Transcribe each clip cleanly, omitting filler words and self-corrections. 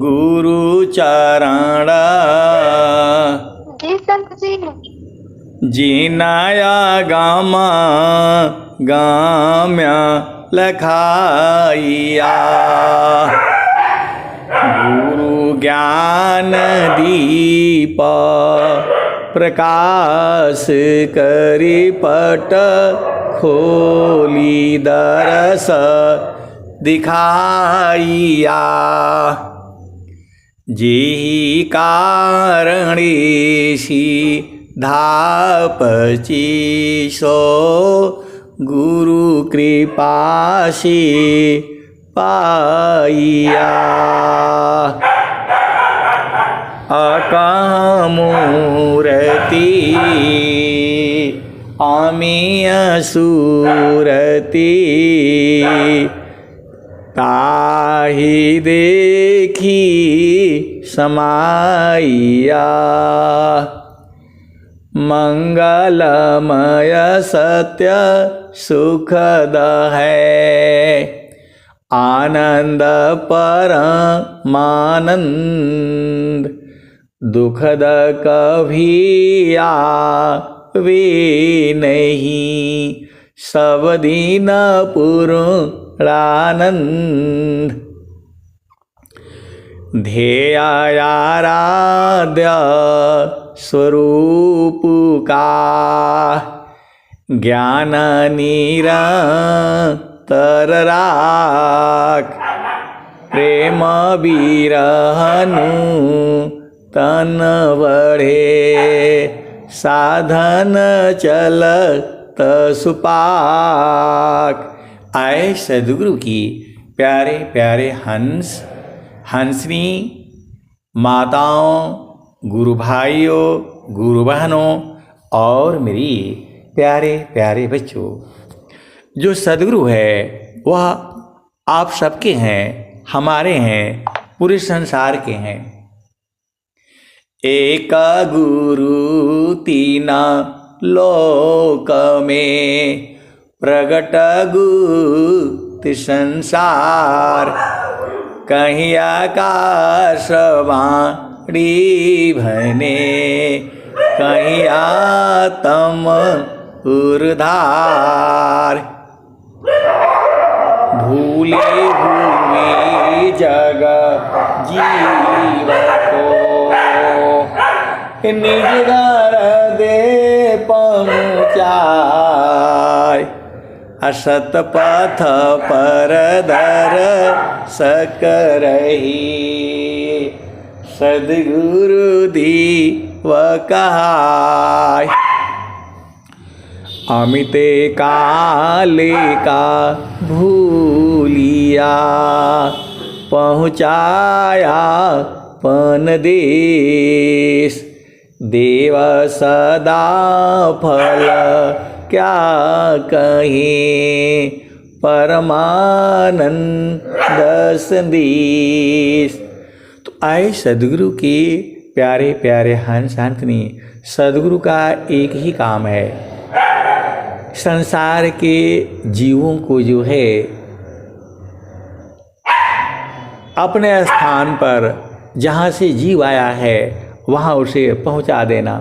गुरु चरण जी संत जी। जिनाया गामा गाम्या लखाइया गुरु ज्ञान दीप प्रकाश करी पट खोली दरस दिखाइया जेहि कारणेशी धापचीसो गुरु कृपासी पाइया अकामूर्ति आमिय सूरति ताहि देखी समाइया मंगलमय सत्य सुखद है आनंद परमानंद दुखद कभी आवे नहीं सब दिन पूर्णानंद ध्येयाराध्य स्वरूप का ज्ञान निरंतर राख प्रेम बिरहनु तन बढ़े साधन चलत सुपाक। आए सदगुरु की प्यारे प्यारे हंस हंसनी माताओं गुरु भाइयों गुरु बहनों और मेरी प्यारे प्यारे बच्चों, जो सदगुरु है वह आप सबके हैं, हमारे हैं, पूरे संसार के हैं। एक गुरु तीन लोक में प्रगट गुप्त संसार कहीं आकाशवाणी भने कहीं आत्म उर्धार भूले भूमि जग जीव को निज घर दे पहुँचाय असत पथ पर दर सकरही सदगुरु दीव कहाय। अमिते काले का भूलिया पहुँचाया पन देश देव सदा फल क्या कहें परमानंद संदेश। तो आए सदगुरु के प्यारे प्यारे हंस हंसनी, सदगुरु का एक ही काम है, संसार के जीवों को जो है अपने स्थान पर जहाँ से जीव आया है वहाँ उसे पहुँचा देना।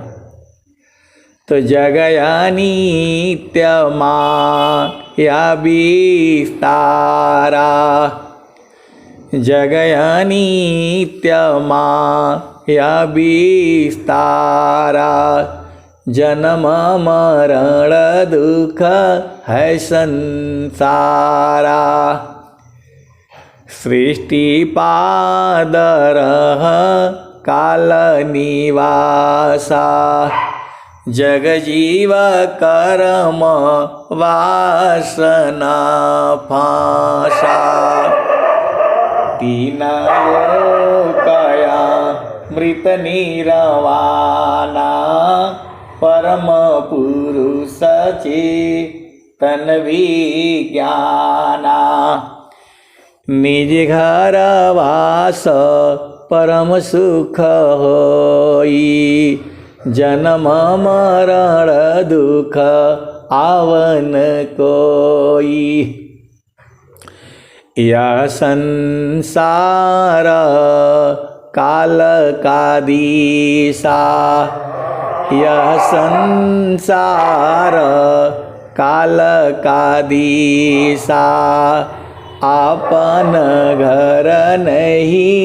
तो जगया नित्य माया विस्तारा जगया नित्य माया विस्तारा जन्म मरण दुख है संसारा सृष्टि पादर काल निवासा जग जीव कर्म वासना फांसा तीन लोकया मृत निर्वाणा परम पुरुष चेतन विज्ञाना निज घर वास परम सुख होई जन्म मरण दुख आवन कोई यह संसार काल का दिशा। यह संसार काल का दिशा, आपन घर नहीं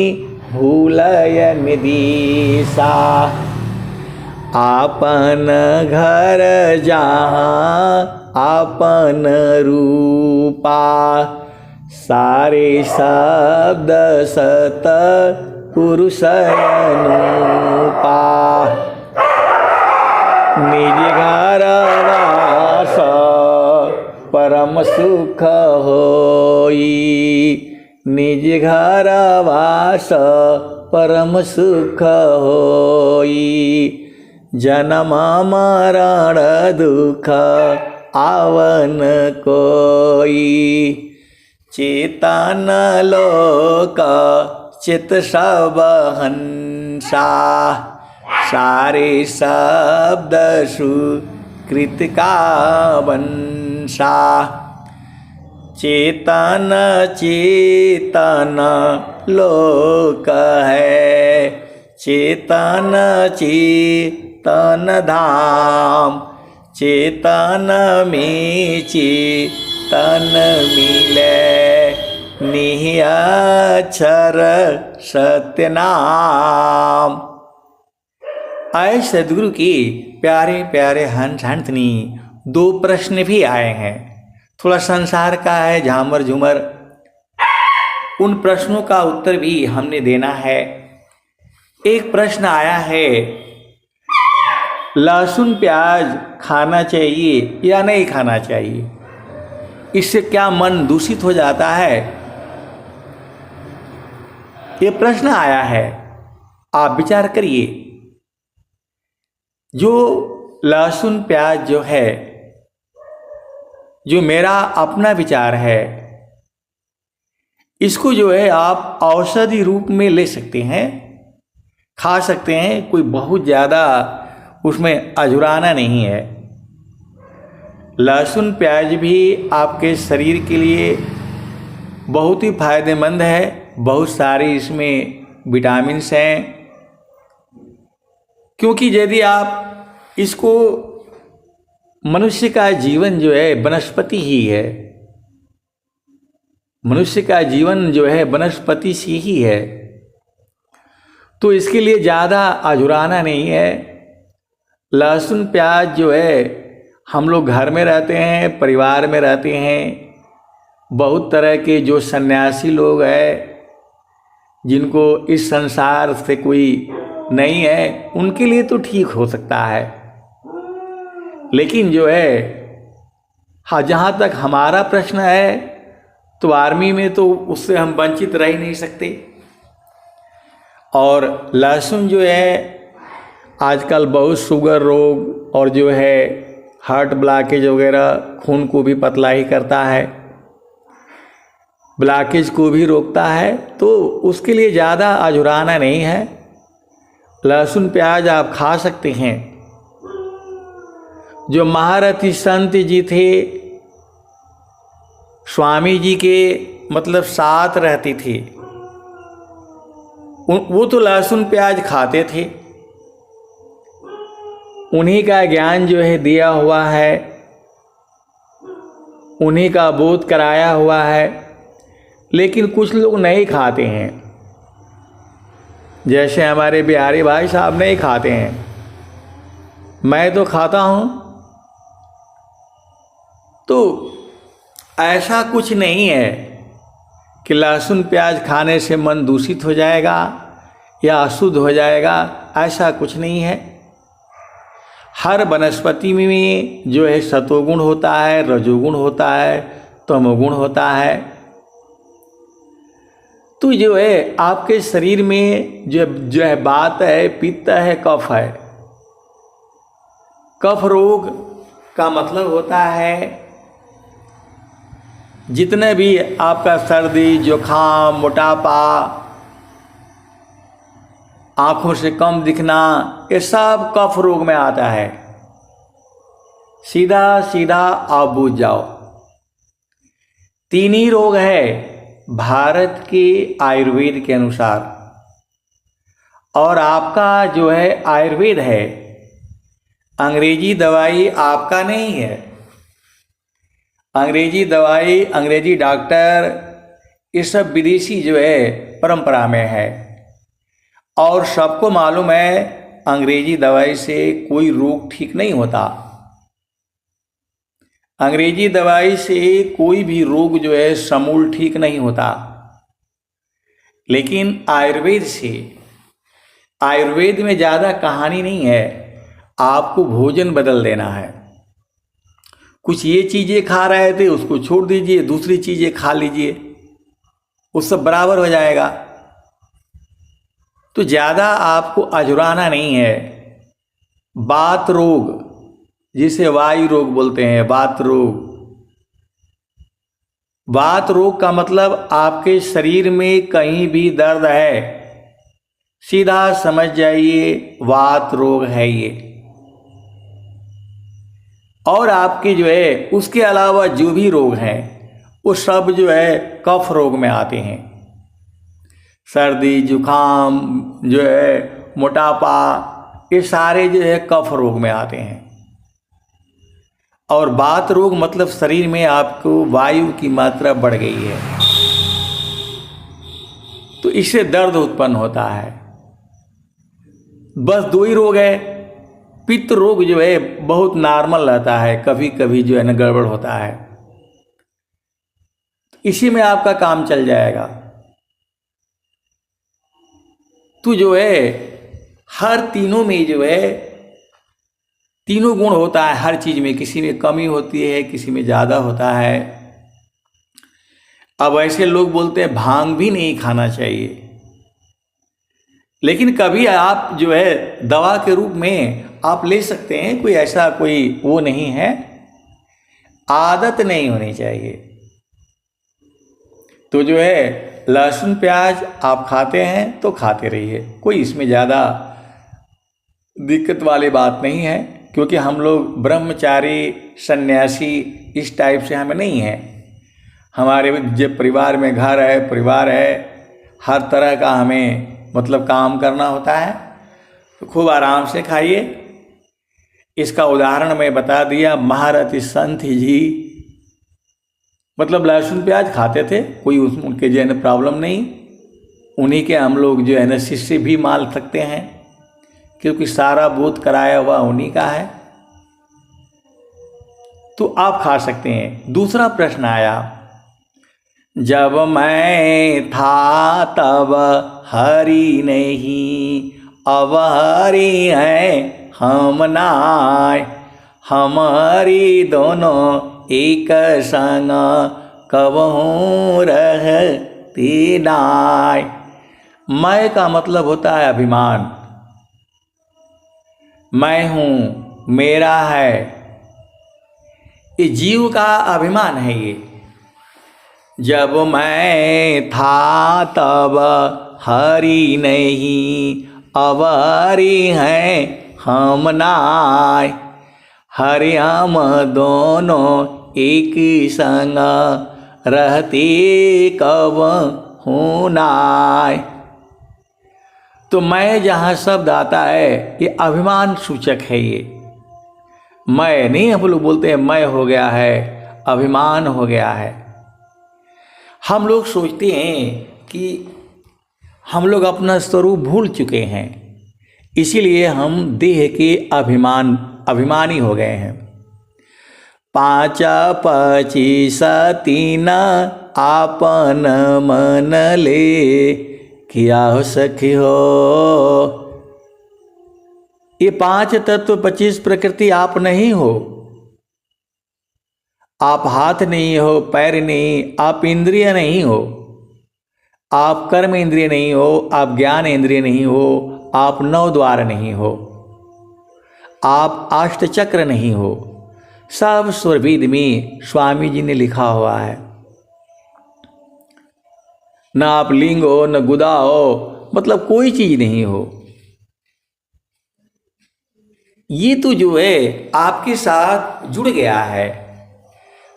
भूलयन दिशा। आपन घर जहाँ आपन रूपा, सारे शब्द सत पुरुष अनुपा। निज घर वास परम सुख होई, निज घर वास परम सुख होई। जन्म मरण दुख आवन कोई, चेतन लोक चित सब हंसा। सारे शब्द सुकृत का वंशा। चेतन चेतन लोक है, चेतन चेतन धाम। चेतन में चेतन मिले, निहि अक्षर सत्य नाम। आए सदगुरु की प्यारे प्यारे हंस हंसनी, दो प्रश्न भी आए हैं। थोड़ा संसार का है झामर झूमर, उन प्रश्नों का उत्तर भी हमने देना है। एक प्रश्न आया है, लहसुन प्याज खाना चाहिए या नहीं खाना चाहिए, इससे क्या मन दूषित हो जाता है? ये प्रश्न आया है, आप विचार करिए। जो लहसुन प्याज जो है, जो मेरा अपना विचार है, इसको जो है आप औषधि रूप में ले सकते हैं, खा सकते हैं। कोई बहुत ज़्यादा उसमें अजुराना नहीं है। लहसुन प्याज भी आपके शरीर के लिए बहुत ही फायदेमंद है। बहुत सारे इसमें विटामिन्स हैं। क्योंकि यदि आप इसको, मनुष्य का जीवन जो है वनस्पति ही है, मनुष्य का जीवन जो है वनस्पति से ही है, तो इसके लिए ज़्यादा अजुराना नहीं है। लहसुन प्याज जो है, हम लोग घर में रहते हैं, परिवार में रहते हैं, बहुत तरह के जो सन्यासी लोग हैं, जिनको इस संसार से कोई नहीं है, उनके लिए तो ठीक हो सकता है। लेकिन जो है, हाँ, जहाँ तक हमारा प्रश्न है, तो आर्मी में तो उससे हम वंचित रह ही नहीं सकते। और लहसुन जो है, आजकल बहुत शुगर रोग और जो है हार्ट ब्लॉकेज वगैरह, खून को भी पतला ही करता है, ब्लॉकेज को भी रोकता है, तो उसके लिए ज़्यादा अजुराना नहीं है। लहसुन प्याज आप खा सकते हैं। जो महारथी संत जी थे, स्वामी जी के मतलब साथ रहते थे, वो तो लहसुन प्याज खाते थे। उन्हीं का ज्ञान जो है दिया हुआ है, उन्हीं का बोध कराया हुआ है। लेकिन कुछ लोग नहीं खाते हैं, जैसे हमारे बिहारी भाई साहब नहीं खाते हैं। मैं तो खाता हूँ। तो ऐसा कुछ नहीं है कि लहसुन प्याज खाने से मन दूषित हो जाएगा या अशुद्ध हो जाएगा, ऐसा कुछ नहीं है। हर वनस्पति में जो है सतोगुण होता है, रजोगुण होता है, तमोगुण होता है। तो जो है आपके शरीर में जो है बात है, पित्त है, कफ है। कफ रोग का मतलब होता है जितने भी आपका सर्दी, जुकाम, मोटापा, आँखों से कम दिखना, ये सब कफ रोग में आता है। सीधा सीधा आप बूझ जाओ, 3 ही रोग है भारत के आयुर्वेद के अनुसार। और आपका जो है आयुर्वेद है, अंग्रेजी दवाई आपका नहीं है। अंग्रेजी दवाई, अंग्रेजी डॉक्टर, ये सब विदेशी जो है परंपरा में है। और सबको मालूम है अंग्रेजी दवाई से कोई रोग ठीक नहीं होता। अंग्रेजी दवाई से कोई भी रोग जो है समूल ठीक नहीं होता। लेकिन आयुर्वेद से, आयुर्वेद में ज़्यादा कहानी नहीं है, आपको भोजन बदल देना है। कुछ ये चीज़ें खा रहे थे उसको छोड़ दीजिए, दूसरी चीज़ें खा लीजिए, वो सब बराबर हो जाएगा। तो ज़्यादा आपको अझुराना नहीं है। वात रोग, जिसे वायु रोग बोलते हैं, वात रोग। वात रोग का मतलब आपके शरीर में कहीं भी दर्द है, सीधा समझ जाइए वात रोग है ये। और आपके जो है उसके अलावा जो भी रोग हैं वो सब जो है कफ रोग में आते हैं। सर्दी, जुखाम, जो है मोटापा, ये सारे जो है कफ रोग में आते हैं। और वात रोग मतलब शरीर में आपको वायु की मात्रा बढ़ गई है, तो इससे दर्द उत्पन्न होता है। बस दो ही रोग है। पित्त रोग जो है बहुत नॉर्मल रहता है, कभी कभी जो है ना गड़बड़ होता है, इसी में आपका काम चल जाएगा। तो जो है हर तीनों में जो है तीनों गुण होता है हर चीज में, किसी में कमी होती है, किसी में ज़्यादा होता है। अब ऐसे लोग बोलते हैं भांग भी नहीं खाना चाहिए, लेकिन कभी आप जो है दवा के रूप में आप ले सकते हैं, कोई ऐसा कोई वो नहीं है, आदत नहीं होनी चाहिए। तो जो है लहसुन प्याज आप खाते हैं तो खाते रहिए, कोई इसमें ज़्यादा दिक्कत वाली बात नहीं है, क्योंकि हम लोग ब्रह्मचारी सन्यासी इस टाइप से हमें नहीं है। हमारे जो परिवार में घर है, परिवार है, हर तरह का हमें मतलब काम करना होता है, तो खूब आराम से खाइए। इसका उदाहरण मैं बता दिया। महारथी संत जी मतलब लहसुन प्याज खाते थे, कोई उनके जो है ना प्रॉब्लम नहीं, उन्हीं के हम लोग जो है ना शिष्य भी मान सकते हैं, क्योंकि सारा बोध कराया हुआ उन्हीं का है, तो आप खा सकते हैं। दूसरा प्रश्न आया, जब मैं था तब हरि नहीं, अब हरि है हम नाय, हमारी दोनों एक संग कबहूँ रहती नाय। मैं का मतलब होता है अभिमान, मैं हूँ, मेरा है, ये जीव का अभिमान है ये। जब मैं था तब हरि नहीं, अब हरि हैं हम नाय, हरि हम दोनों एक संग रहते कब हूँ नाय। तो मैं जहाँ शब्द आता है ये अभिमान सूचक है। ये मैं नहीं, हम लोग बोलते हैं मैं हो गया है, अभिमान हो गया है। हम लोग सोचते हैं कि हम लोग अपना स्वरूप भूल चुके हैं, इसीलिए हम देह के अभिमानी हो गए हैं। 5 25 3 आपन मन ले, किया हो सखी हो। ये 5 तत्व 25 प्रकृति आप नहीं हो। आप हाथ नहीं हो, पैर नहीं, आप इंद्रिय नहीं हो, आप कर्म इंद्रिय नहीं हो, आप ज्ञान इंद्रिय नहीं हो, आप 9 द्वार नहीं हो, आप 8 चक्र नहीं हो। सब स्वरवेद में स्वामी जी ने लिखा हुआ है। न आप लिंग हो, न गुदा हो, मतलब कोई चीज नहीं हो। ये तो जो है आपके साथ जुड़ गया है।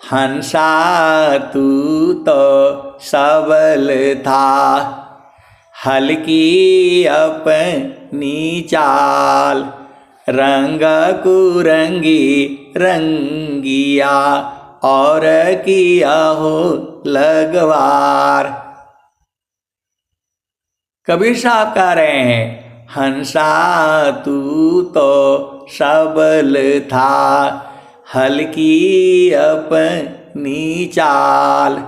हंसा तू तो सबल था, हल्की अपनी चाल, रंग कुरंगी रंगिया और किया हो लगवार। कबीर साहब कह रहे हैं, हंसा तू तो सबल था, हल्की अपनी चाल,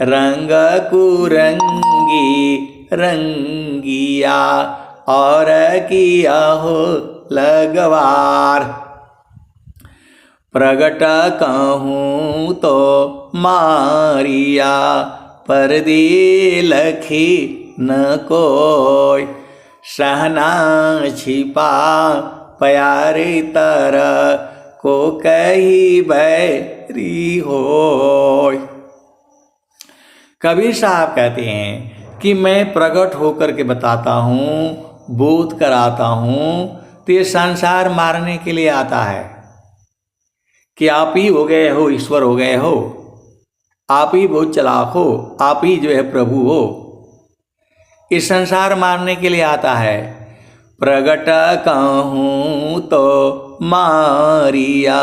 रंग कुरंगी रंगिया और किया हो लगवार। प्रगट कहूँ तो मारिया, परदे लखी न कोय, सहना छिपा प्यारी तरह को कही बैरी होय। कबीर साहब कहते हैं कि मैं प्रकट होकर के बताता हूँ, बोध कराता हूँ, तो ये संसार मारने के लिए आता है कि आप ही हो गए हो, ईश्वर हो गए हो, आप ही बहुत चालाक हो, आप ही जो है प्रभु हो। इस संसार मारने के लिए आता है। प्रगट कहूँ तो मारिया,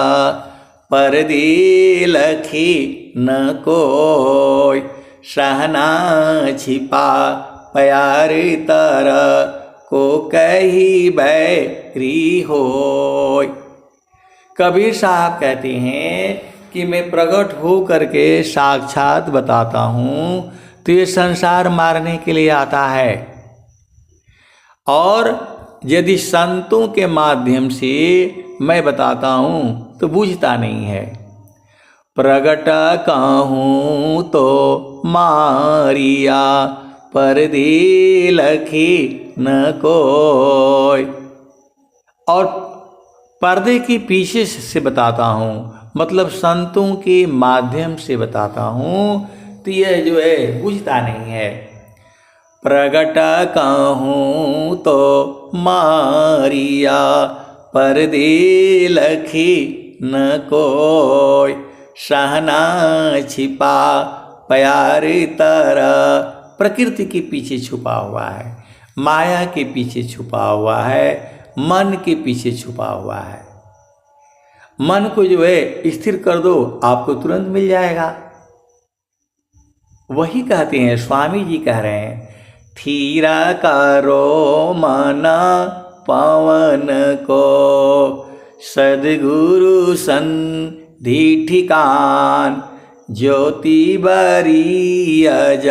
परदे लखी न कोय, सहना छिपा प्यारी तरह को कही बैरी होय। कबीर साहब कहते हैं कि मैं प्रकट हो करके साक्षात बताता हूँ, तो ये संसार मारने के लिए आता है। और यदि संतों के माध्यम से मैं बताता हूँ तो बूझता नहीं है। प्रगट कहूँ तो मारिया, परदे लखी न कोय। और पर्दे के पीछे से बताता हूँ, मतलब संतों के माध्यम से बताता हूँ, तो यह जो है बूझता नहीं है। प्रगट कहूँ तो मारिया, परदे लखी न कोय, सहना छिपा प्यारी तरह। प्रकृति के पीछे छुपा हुआ है, माया के पीछे छुपा हुआ है, मन के पीछे छुपा हुआ है। मन को जो है स्थिर कर दो, आपको तुरंत मिल जाएगा। वही कहते हैं, स्वामी जी कह रहे हैं, थीरा करो मना पवन को, सद्गुरु संधि ठिकान, ज्योति बरी अज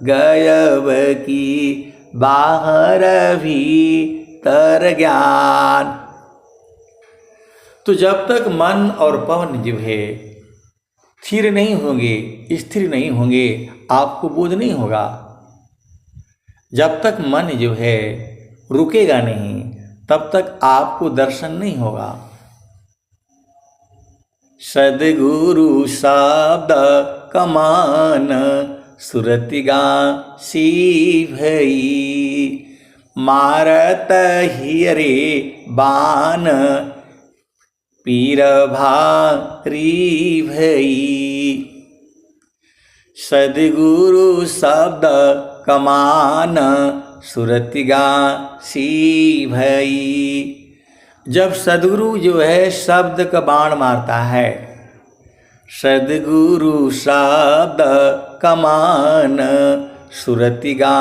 गयब की, बाहर भीतर ज्ञान। तो जब तक मन और पवन जो है स्थिर नहीं होंगे, स्थिर नहीं होंगे, आपको बोध नहीं होगा। जब तक मन जो है रुकेगा नहीं, तब तक आपको दर्शन नहीं होगा। सद्गुरु शब्द कमान, सुरतिगा सी भई, मारत हियरे बान, पीर भारी भई। सद्गुरु शब्द कमान, सुरतिगा सी भई। जब सद्गुरु जो है शब्द का बाण मारता है, सद्गुरु शब्द कमान, सुरतिगा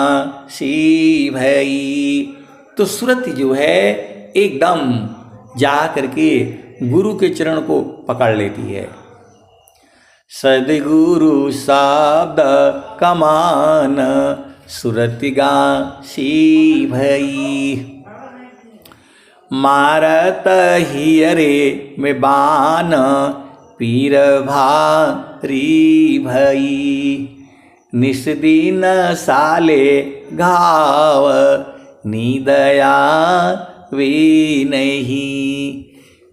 सी भई, तो सुरति जो है एकदम जा करके गुरु के चरण को पकड़ लेती है। सद्गुरु शब्द कमान, सुरतिगा सी भई, मारत हियरे में बान, पीर भारी भई। निस्दिन साले घाव, नीदया वे नहीं,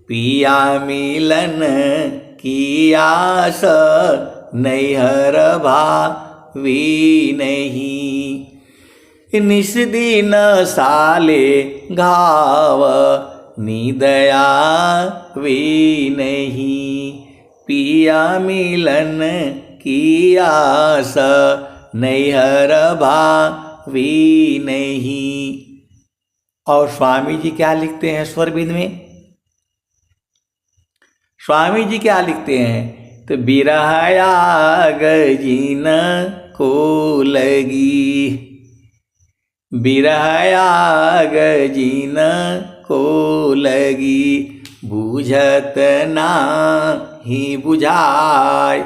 पिया मिलन की आस, नैहर भावी नहीं। निस्दिन साले घाव, नीदया वे नहीं, पिया मिलन की आस, नैहर भावी वे नहीं। और स्वामी जी क्या लिखते हैं स्वरबिंद में? स्वामी जी क्या लिखते हैं? तो बिरह आग जिन को लगी, बिरह आग जिन को लगी, बुझत नाही बुझाय,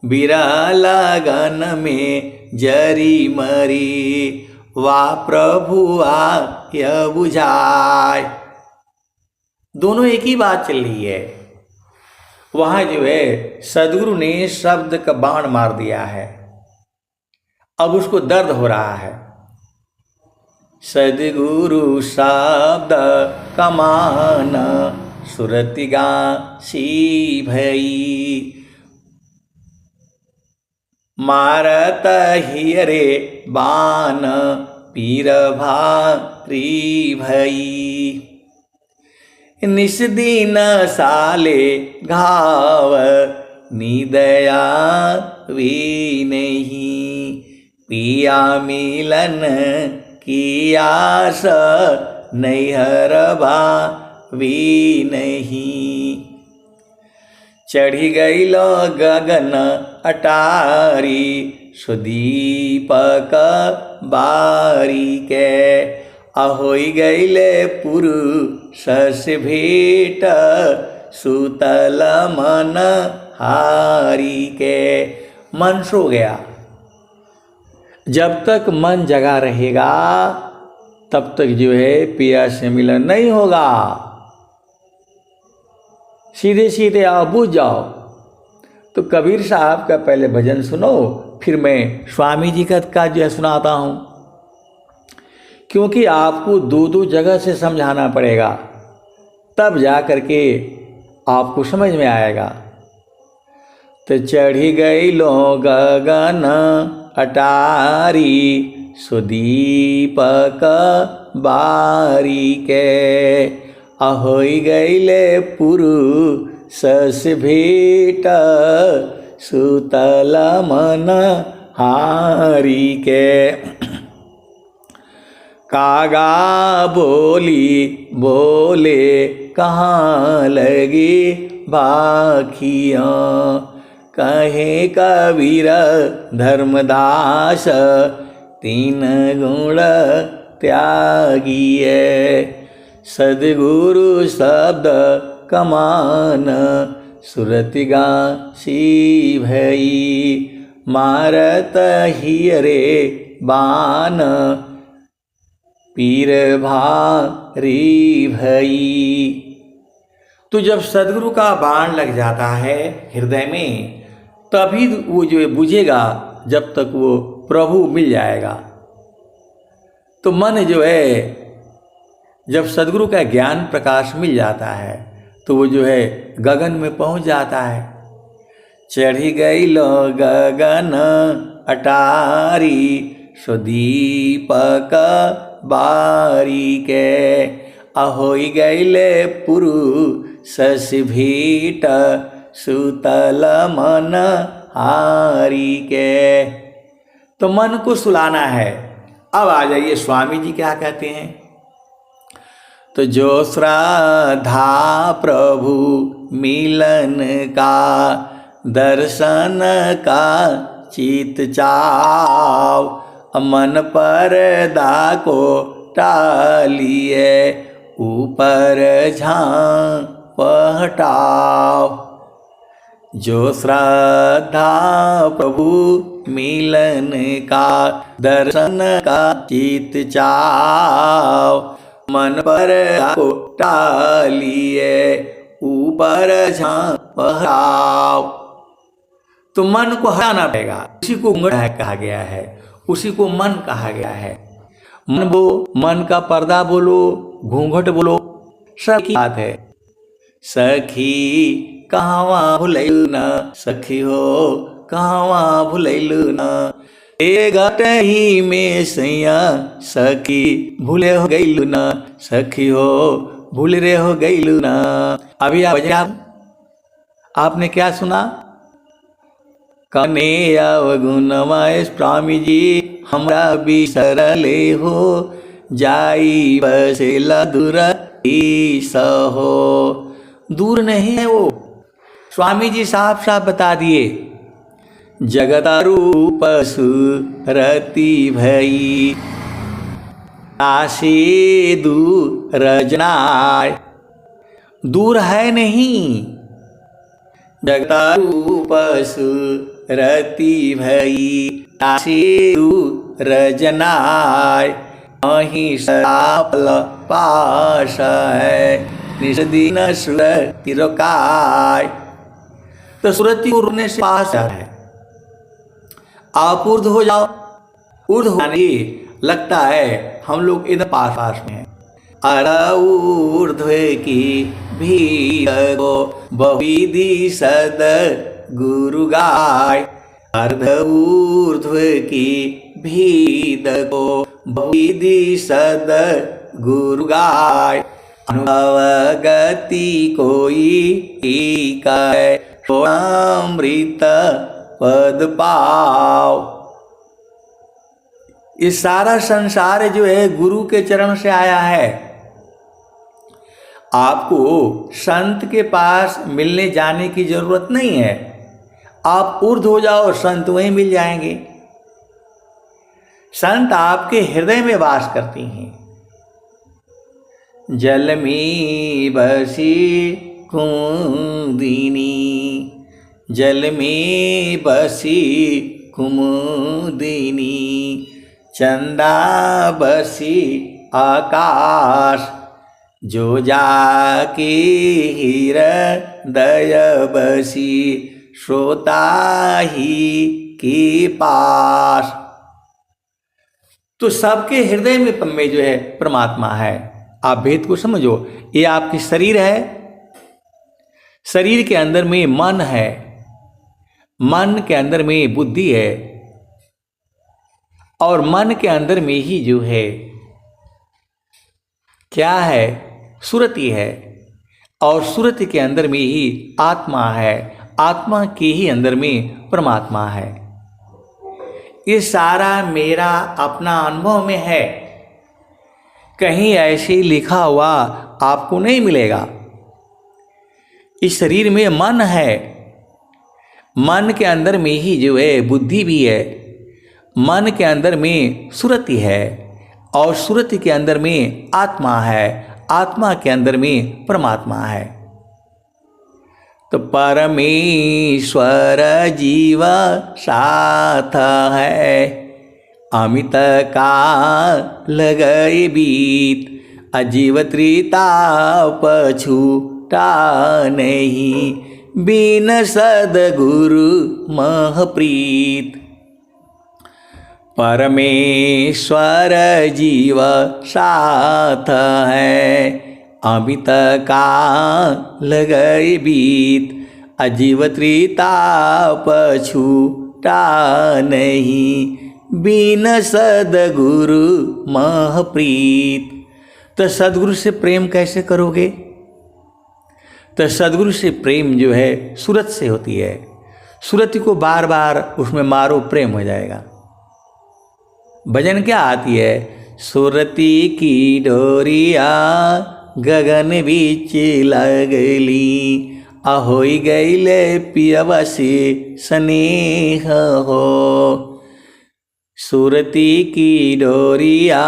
बिरह लगन में जरी मरी, वा प्रभु आय बुझाय। दोनों एक ही बात चल रही है। वहां जो है सदगुरु ने शब्द का बाण मार दिया है, अब उसको दर्द हो रहा है। सदगुरु शब्द कमान सुरतिगा सी भई, मारत हियरे बान पीर भारी भई, निस्दिन साले घाव निदया वे नहीं, पिया मिलन की आस नैहर वे नहीं, चढ़ी गई लो गगन अटारी, सुदीपक बारी के, अहोई गईले पुरुष से भेट, सुतल मन हारी के। मन सो गया। जब तक मन जगा रहेगा तब तक जो है पिया से मिलन नहीं होगा। सीधे सीधे आओ, बुझ जाओ। तो कबीर साहब का पहले भजन सुनो, फिर मैं स्वामी जी का जो है सुनाता हूँ, क्योंकि आपको दो दो जगह से समझाना पड़ेगा, तब जा करके आपको समझ में आएगा। तो चढ़ी गई लो गगन अटारी, सुदीपक बारी के, अहोई गईले पुरुष से भेट, सुतल मन हारी के। कागा बोली बोले कहाँ लगी बाखियाँ, कहे कबीर धर्मदास तीन गुण त्यागिए, सदगुरु शब्द कमान सुरतिगा सी भई, मारत हियरे बान पीर भारी भई। तो जब सदगुरु का बाण लग जाता है हृदय में, तभी वो जो बुझेगा, जब तक वो प्रभु मिल जाएगा। तो मन जो है जब सदगुरु का ज्ञान प्रकाश मिल जाता है तो वो जो है गगन में पहुंच जाता है। चढ़ी गई लो गगन अटारी, सुदीपक बारी के, अहोई गईले पुरुष से भेट, सुतल मन हारी के। तो मन को सुलाना है। अब आ जाइए स्वामी जी क्या कहते हैं। तो जो श्रद्धा प्रभु मिलन का, दर्शन का चित चाव, मन पर्दा को टालिए, ऊपर झांप हटाओ। जो श्रद्धा प्रभु मिलन का, दर्शन का चित चाव, मन पर्दा को टालिए, ऊपर झांप हटाओ। तो मन को हटाना पड़ेगा। उसी को घूंघट कहा गया है, उसी को मन कहा गया है। मन मन का पर्दा बोलो, घूंघट बोलो, सब की बात है। सखी कहवा भुलैलु ना, सखी हो कहवा भुलैलु ना, ए घटही में सैया सखी भूले हो गईलु ना, सखी हो भूल रे हो गईलु ना। अभी आपने क्या सुना? कने अवगुणमय स्वामी जी हमरा बिसरले हो, जाई बसेला दूर ईश हो। दूर नहीं है वो, स्वामी जी साफ साफ बता दिए। जगत रूप सुरति भई, आसे दूर जनाय। दूर है नहीं, जगत रूप सुरति भई, आसे दूर जनाय। अहीं सरापल पास है, निस्दिन सुरति रोकाय। तो सुरति उड़ने से पास है। आप ऊर्ध हो जाओ, ऊर्ध होने लगता है हम लोग इधर पास पास में हैं। ऊर्ध्व की भीड़ को बहुविधि सद गुरु गाय। अर्ध ऊर्ध्व की भीड़ को बहुविधि सद गुरु गाय। अनुभव गति कोई काय, अमृत पद पाओ। ये सारा संसार जो है गुरु के चरण से आया है। आपको संत के पास मिलने जाने की जरूरत नहीं है। आप ऊर्ध्व हो जाओ, संत वहीं मिल जाएंगे। संत आपके हृदय में वास करती हैं। जल में बसी कुमुदिनी, जल में बसी कुमुदिनी। चंदा बसी आकाश, जो जाके हृदय बसी श्रोता ही के पास। तो सबके हृदय में जो है परमात्मा है। आप भेद को समझो। ये आपकी शरीर है, शरीर के अंदर में मन है, मन के अंदर में बुद्धि है, और मन के अंदर में ही जो है क्या है, सुरति है, और सुरति के अंदर में ही आत्मा है, आत्मा के ही अंदर में परमात्मा है। ये सारा मेरा अपना अनुभव में है, कहीं ऐसे लिखा हुआ आपको नहीं मिलेगा। इस शरीर में मन है, मन के अंदर में ही जो है बुद्धि भी है, मन के अंदर में सुरति है, और सुरति के अंदर में आत्मा है, आत्मा के अंदर में परमात्मा है। तो परमेश्वर जीव साथ है, अमित काल गए बीत। अजीव त्रिताप छूटा नहीं, बिन सद्गुरु महप्रीत। परमेश्वर जीव साथ है, अमित काल गए बीत। अजीव त्रिताप छूटा नहीं, बिन सद्गुरु महप्रीत। तो सद्गुरु से प्रेम कैसे करोगे? तो सद्गुरु से प्रेम जो है सूरत से होती है। सूरत को बार बार उसमें मारो, प्रेम हो जाएगा। भजन क्या आती है? सुरती की डोरिया गगन बीच लगली, अहोई गईले पियवा से स्नेह हो। सुरती की डोरिया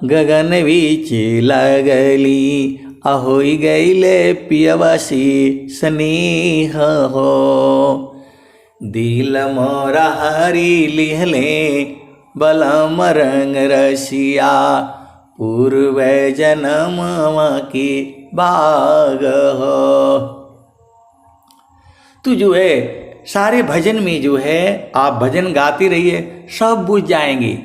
गगन बीच लगली, अहोई गईले पियवा से स्नेह हो। दिल मोरा हरी लिहले बलम रंग रसिया, पूर्व जन्म की बाग हो। तो जो है सारे भजन में जो है आप भजन गाते रहिए, सब बुझ जाएंगे।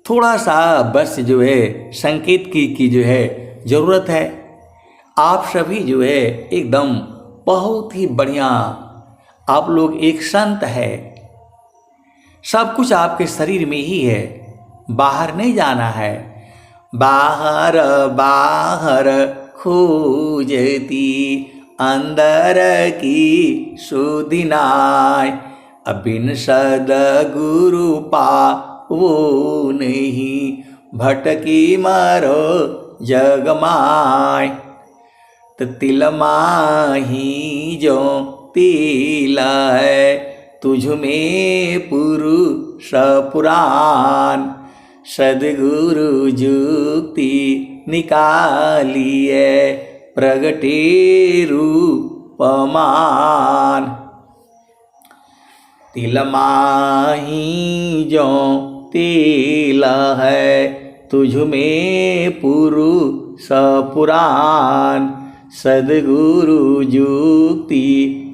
थोड़ा सा बस जो है संकेत की जो है ज़रूरत है। आप सभी जो है एकदम बहुत ही बढ़िया, आप लोग एक संत है। सब कुछ आपके शरीर में ही है, बाहर नहीं जाना है। बाहर बाहर खोजती अंदर की सुदिनाय, बिन सद्गुरु पावो नहीं, भटकी मरो जग माय। तो तिल माही जो तिला है, तुझ में पुरुष पुराण। सद्गुरु जुक्ति निकालिए, प्रगटे रूपमान। तिल माही जो तिला है, तुझ में पुरुष पुराण। सद्गुरु जुक्ति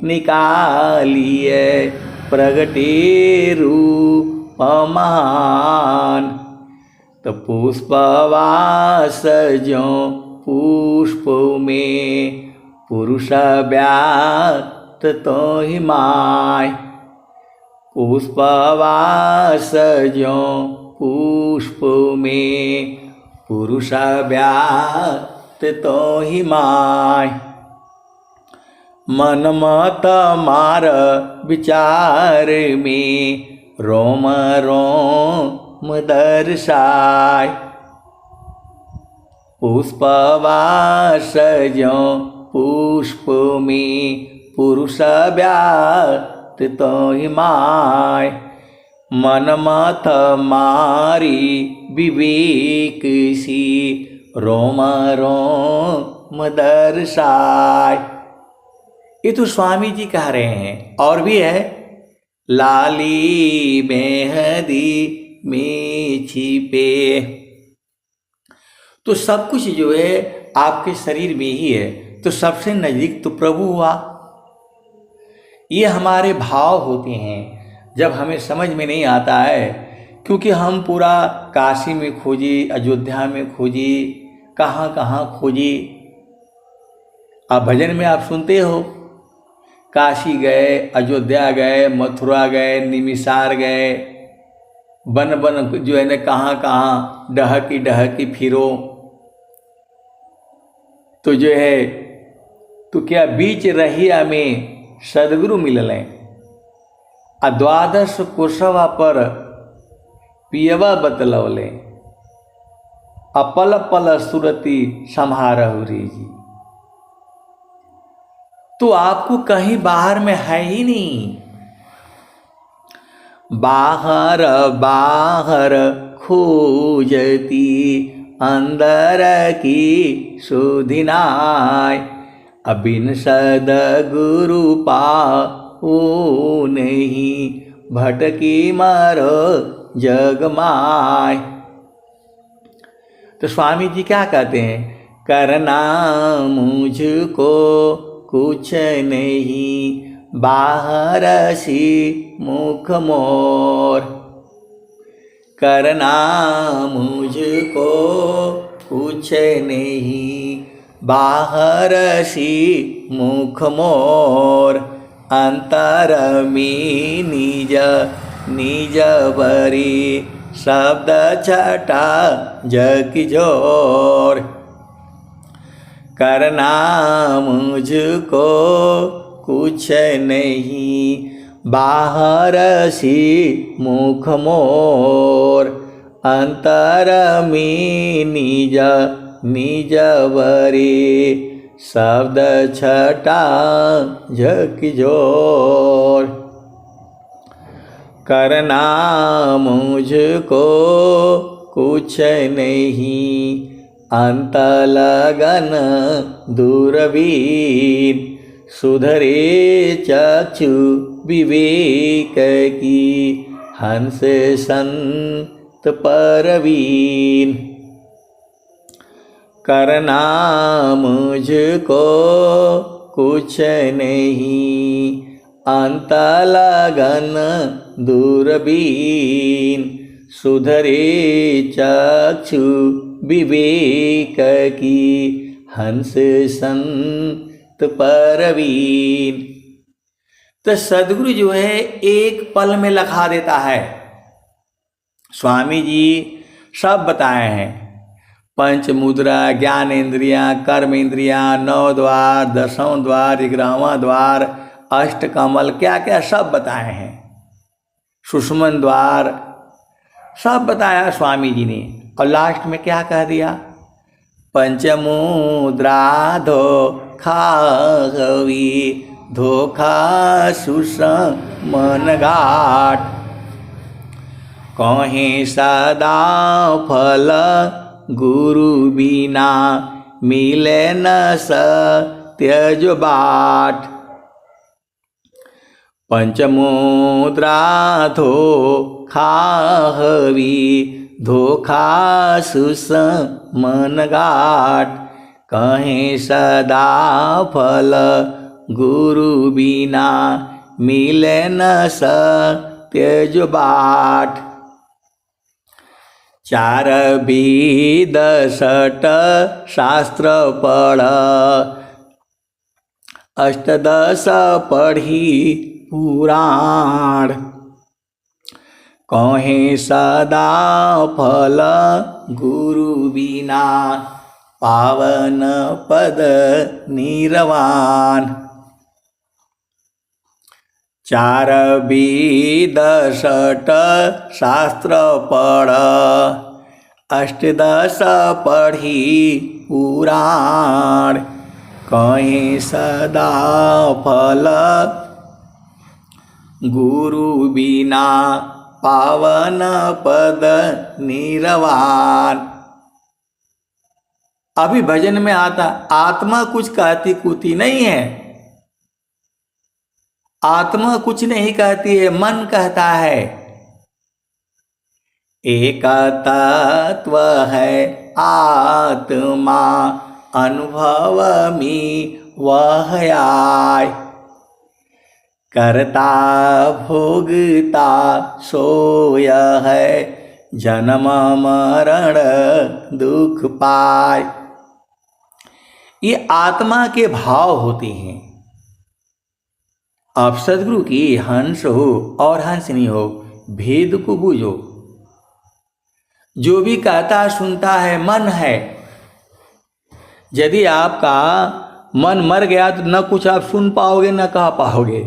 निकालिए, प्रगटे रूपमान। तो पुष्पवास जो पुष्प में, पुरुष व्याप्त तो ही माय। पुष्पवास जो पुष्प में, पुरुष व्याप्त तो ही माय। मन मत मार विचार में, रोम रोम दर्शाय। पुष्पवास जो पुष्प में, पुरुष व्याप्त तो ही माय। मन मत मारी विवेक सी, रोम रोम दर्शाय। ये तो स्वामी जी कह रहे हैं। और भी है, लाली मेहंदी में छिपे। तो सब कुछ जो है आपके शरीर में ही है। तो सबसे नजदीक तो प्रभु हुआ। ये हमारे भाव होते हैं जब हमें समझ में नहीं आता है, क्योंकि हम पूरा काशी में खोजी, अयोध्या में खोजी, कहाँ कहाँ खोजी। अब भजन में आप सुनते हो, काशी गए, अयोध्या गए, मथुरा गए, निमिसार गए, बन बन जो है ना कहाँ कहाँ डहकी फिरो। तो जो है तो क्या बीच रहिया में सदगुरु मिललें। आ द्वादश कुशवा पर पियवा बतलौले, अपल पल सुरति सम्हारहु रे जी। तो आपको कहीं बाहर में है ही नहीं। बाहर बाहर खोजती अंदर की सुधिनाय। अबिन सद्गुरु पाओ नहीं, भटकी मरो जग माय। तो स्वामी जी क्या कहते हैं, करना मुझको कुछ नहीं, बाहर सी मुख मोर। करना मुझको कुछ नहीं, बाहर सी मुख मोर। अंतर में निज निज बरी, शब्द छटा जग जोर। करना मुझको कुछ नहीं, बाहर सी मुख मोर। अंतर में निज निज बरे, शब्द छटा जग जोर। करना मुझको कुछ नहीं, अंत लगन दूरबीन। सुधरे चक्षु विवेक की, हंस संत परवीन। करना मुझको कुछ नहीं, अंत लगन दूरबीन। सुधरे चक्षु विवेक की, हंस संत परवीन। तो सदगुरु जो है एक पल में लखा देता है। स्वामी जी सब बताए हैं, पंच मुद्रा, ज्ञान इंद्रियां, कर्म इंद्रियां, 9 द्वार, 10वां द्वार, 11वां द्वार, अष्ट कमल, क्या क्या सब बताए हैं। सुषमन द्वार सब बताया स्वामी जी ने। और लास्ट में क्या कह दिया? पंचमुद्रा धोखा हवी धोखा सुषमन घाट, कहीं सदा फल गुरु बिना मिले न सत्य जो बाट। पंचमुद्रा धोखा हवी धोखा सुषमन घाट, कहीं सदा फल गुरु बिना मिले न सत्य जो बाट। चार वेद षट शास्त्र पढ़ अष्टदश पढ़ी पुराण, कहीं सदा फल गुरु बिना पावन पद निर्वाण। चार वेद षट शास्त्र पढ़ अष्टदश पढ़ी पुराण, कहीं सदा फल गुरु बिना पावन पद निर्वाण। अभी भजन में आता आत्मा कुछ कहती कुती नहीं है, आत्मा कुछ नहीं कहती है, मन कहता है। एक तत्व है आत्मा अनुभव में वह आय, करता भोगता सोय है जन्म मरण दुख पाय। ये आत्मा के भाव होते हैं। आप सदगुरु की हंस हो और हंसनी हो, भेद को बूझो। जो भी कहता सुनता है मन है। यदि आपका मन मर गया तो न कुछ आप सुन पाओगे न कह पाओगे।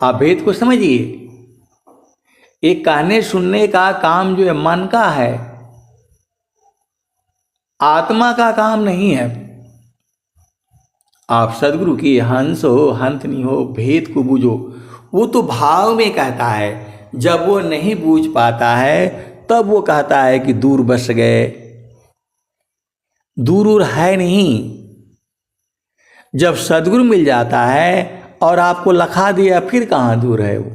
आप भेद को समझिए। एक कहने सुनने का काम जो है मन का है, आत्मा का काम नहीं है। आप सदगुरु की हंस हो हंसनी हो, भेद को बूझो। वो तो भाव में कहता है, जब वो नहीं बूझ पाता है तब वो कहता है कि दूर बस गए। दूर है नहीं। जब सदगुरु मिल जाता है और आपको लखा दिया, फिर कहाँ दूर है वो।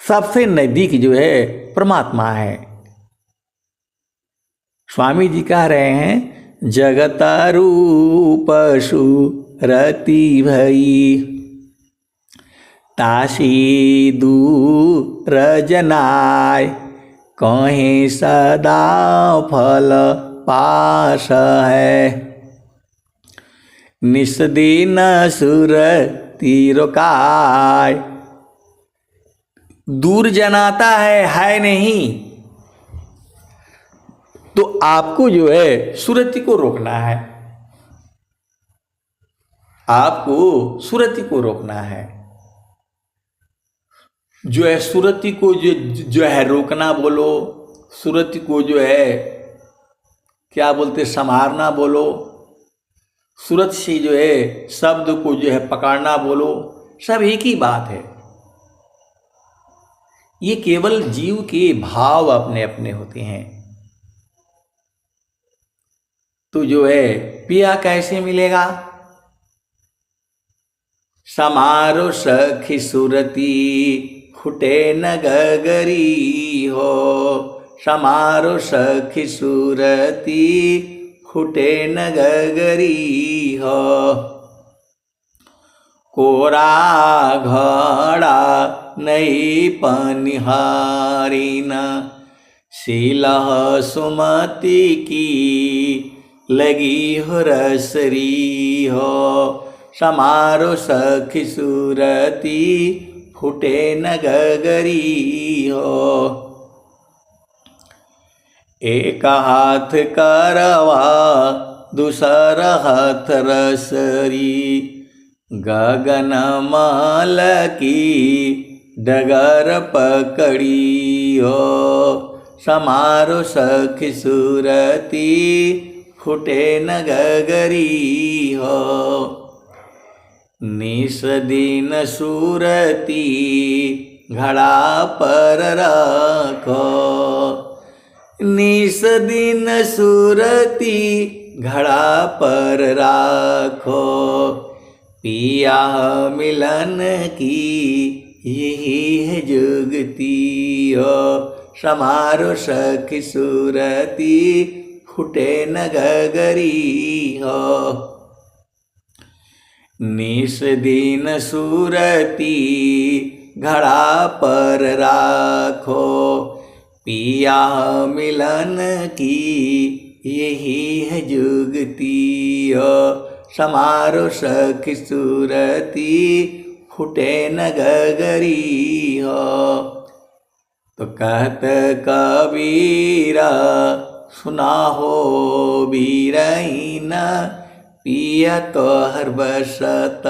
सबसे नजदीक जो है परमात्मा है। स्वामी जी कह रहे हैं, जगत रूप सुरति भई तासी दूर जनाय, कहीं सदा फल पास है निस्दिन सुरति रोकाय। दूर जनाता है नहीं। तो आपको जो है सुरति को रोकना है। आपको सुरति को रोकना है। जो है सुरति को जो है रोकना बोलो, सुरति को जो है क्या बोलते संभारना बोलो, सुरत से जो है शब्द को जो है पकड़ना बोलो, सब एक ही बात है। ये केवल जीव के भाव अपने अपने होते हैं। तो जो है पिया कैसे मिलेगा? समारो सखी सुरती फुटे न गगरी हो, समारो सखी सुरती फुटे न गगरी हो। कोरा घड़ा नहीं पनिहारी न, शीलह सुमति की लगी हो रसरी हो। समारो सखी सुरती फुटे न गगरी हो। एक हाथ करवा दूसरा हाथ रसरी, गगन माल की डगर पकड़ी हो, समारो सखी सूरती फुटे न गगरी हो। निस दिन सूरती घड़ा पर रखो, निस दिन सूरती घड़ा पर राखो। पिया मिलन की यही है जुगती हो, समारो सखी सूरती फुटे न गगरी हो। निस दिन सूरती घड़ा पर राखो, पिया मिलन की यही है जुगती हो, समारो सखी सूरती फुटे न गगरी हो। तो कहत कबीरा सुना हो बीरहीन, पिया तो हर बसत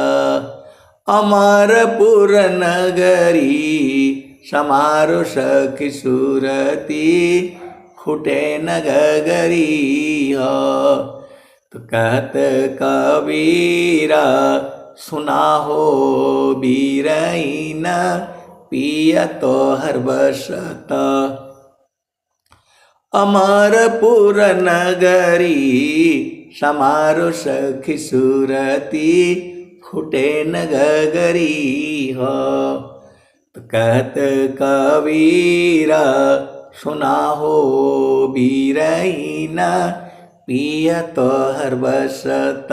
अमरपुर नगरी, समारो सखी सूरती फुटे न गगरी हो। तो कहत कबीरा सुना हो बीरहीन, पिया तो हर बसत अमरपुर नगरी, समारो सखी सूरती फुटे न गगरी हो। तो कहत कबीरा सुना हो बीरहीन, पिया तो हर बसत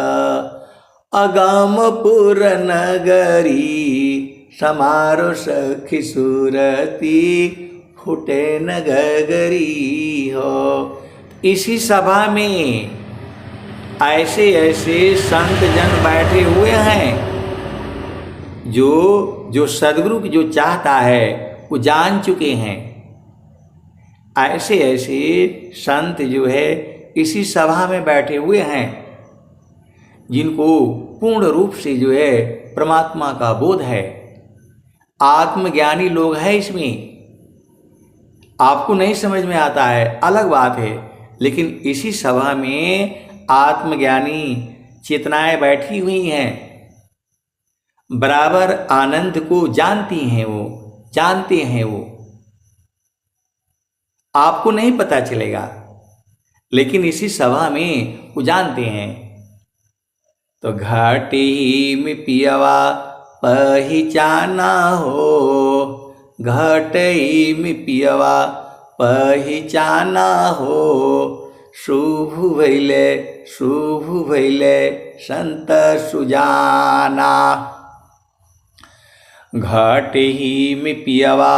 अगमपुर नगरी, समारो सखी सूरती फुटे न गगरी हो। इसी सभा में ऐसे ऐसे संत जन बैठे हुए हैं जो सदगुरु की जो चाहता है वो जान चुके हैं। ऐसे ऐसे संत जो है इसी सभा में बैठे हुए हैं जिनको पूर्ण रूप से जो है परमात्मा का बोध है। आत्मज्ञानी लोग हैं इसमें। आपको नहीं समझ में आता है अलग बात है, लेकिन इसी सभा में आत्मज्ञानी चेतनाएं बैठी हुई हैं, बराबर आनंद को जानती हैं, वो जानते हैं। वो आपको नहीं पता चलेगा, लेकिन इसी सभा में वो जानते हैं। तो घाटी में पियवा पहचाना हो, घाटी में पियवा पहचाना हो, शुभ भैले संत सुजाना। घाटी में पियवा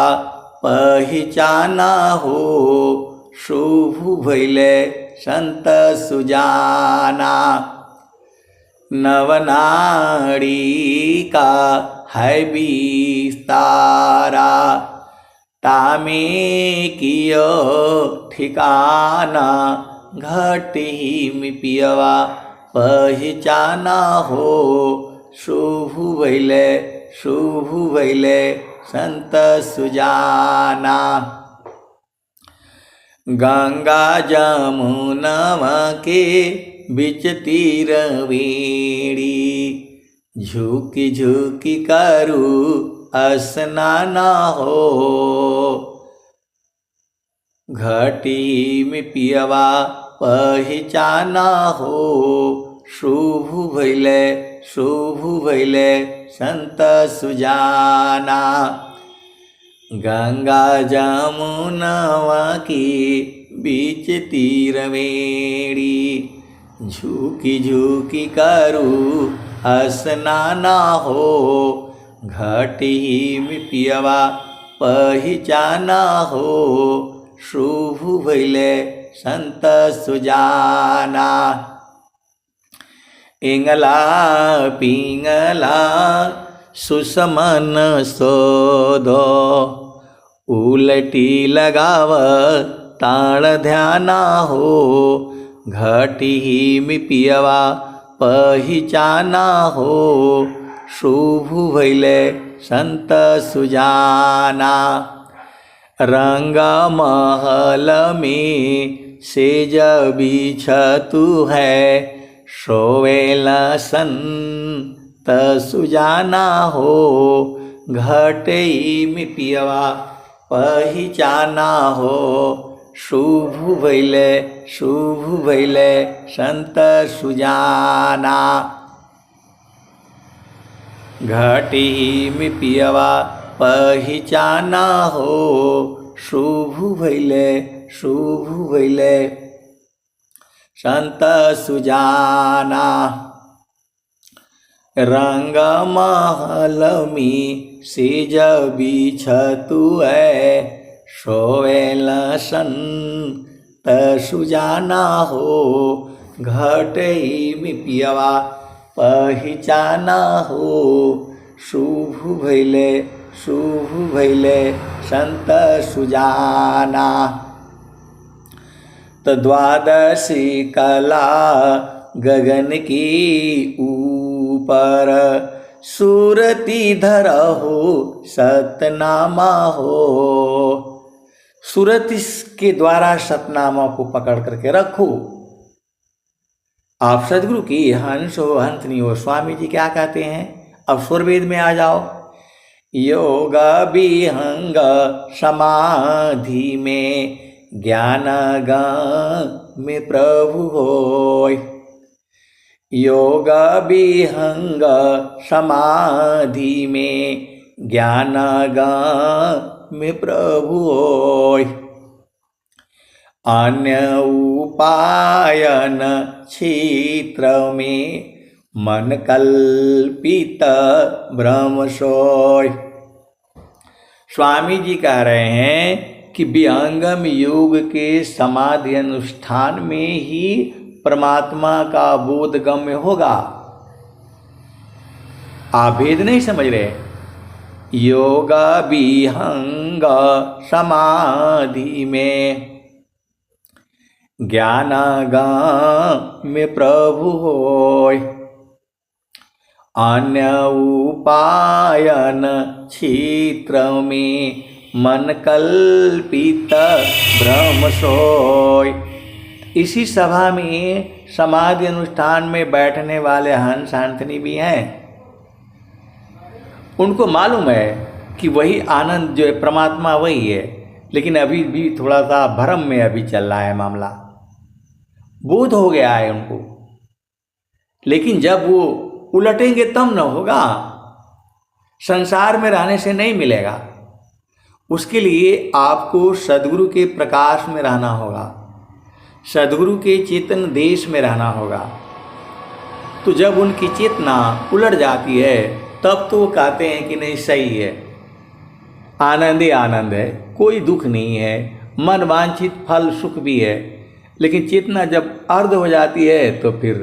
पहचाना हो, शुभ भैले संत सुजाना। नवनाड़ी का है विस्तारा, तामे कियो ठिकाना। घाटी में पियवा पहचाना हो, शुभ भैले संत सुजाना। गंगा जमुनवा के बिच तीर वेणी, झुकी झुकी करू स्नाना हो। घाटी में पियवा पहचाना हो, शुभ भैले संत सुजाना। गंगा जमुनवा की बीच तीर वेणी, झुकी झुकी करू स्नाना हो। घाटी में पियवा पहचाना हो, शुभ भैले संत सुजाना। इंगला पिंगला सुसमन सोदो, उलटी लगाव ताण ध्याना हो। घाटी में पियवा पहचाना हो, शुभ भैले संत सुजाना। रंग महल में सेज बिछतु है, सोवेल संत सुजाना हो। घटई में पियवा पहिचाना हो, शुभ भैले संत सुजाना। घटी में पियवा पहिचाना हो, शुभ भैले संत सुजाना। रंग महल में सेज बिछतु है, सोवेल संत सुजाना हो। घटई में पियवा पहिचाना हो, शुभ भैले संत सुजाना। तो द्वादशी कला गगन की ऊपर, सूरती धरहु सतनामा हो। सूरत के द्वारा सतनामा को पकड़ करके रखो। आप सदगुरु की हंस हो हंसनी हो। स्वामी जी क्या कहते हैं? अब स्वरवेद में आ जाओ। योग विहंग समाधि में, ज्ञान में प्रभु होय। योग विहंग समाधि में, ज्ञान में प्रभु होय। अन्य उपायन क्षेत्र में, मन कल्पित भ्रम सोय। स्वामी जी कह रहे हैं कि विहंगम योग के समाधि अनुष्ठान में ही परमात्मा का बोध गम्य होगा। आप भेद नहीं समझ रहे। योग विहंग समाधि में, ज्ञान में प्रभु होय। अन्य उपायन क्षेत्र में, मन कल्पित भ्रम सोय। इसी सभा में समाधि अनुष्ठान में बैठने वाले हंस हंसनी भी हैं। उनको मालूम है कि वही आनंद जो है परमात्मा वही है, लेकिन अभी भी थोड़ा सा भ्रम में अभी चल रहा है मामला। बोध हो गया है उनको, लेकिन जब वो उलटेंगे तब न होगा। संसार में रहने से नहीं मिलेगा। उसके लिए आपको सद्गुरु के प्रकाश में रहना होगा, सद्गुरु के चेतन देश में रहना होगा। तो जब उनकी चेतना उलट जाती है तब तो वो कहते हैं कि नहीं सही है, आनंद ही आनंद है, कोई दुख नहीं है, मन वांछित फल सुख भी है। लेकिन चेतना जब अर्ध हो जाती है तो फिर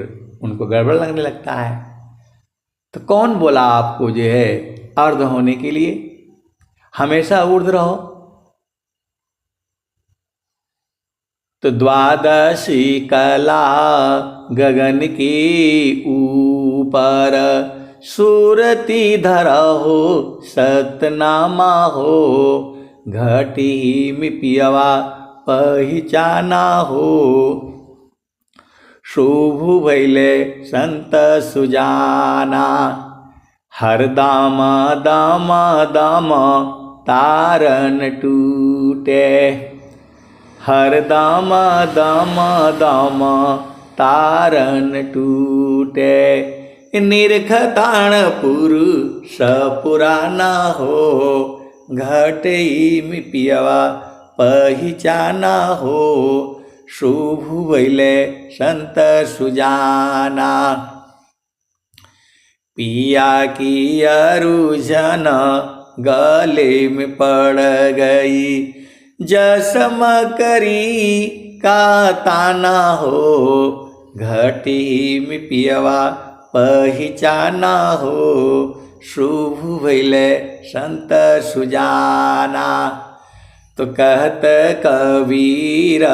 उनको गड़बड़ लगने लगता है। तो कौन बोला आपको जो है अर्ध होने के लिए? हमेशा ऊर्ध्व रहो। तो द्वादशी कला गगन के ऊपर, सूरती धरहु सतनामा हो। घटी में पियवा पहिचाना हो, शुभ भैले संत सुजाना। हर दाम दाम दाम तारन टूटे, हर दाम दाम दाम तारन टूटे। निरखताण पुरुष पुराना हो, घटई में पियवा पहिचाना हो। शुभ भैले संत सुजाना। पिया की अरुझन गले में पड़ गई, जसम करी का ताना हो। घटी में पियवा पहिचाना हो, शुभ भैले संत सुजाना। तो कहत कबीर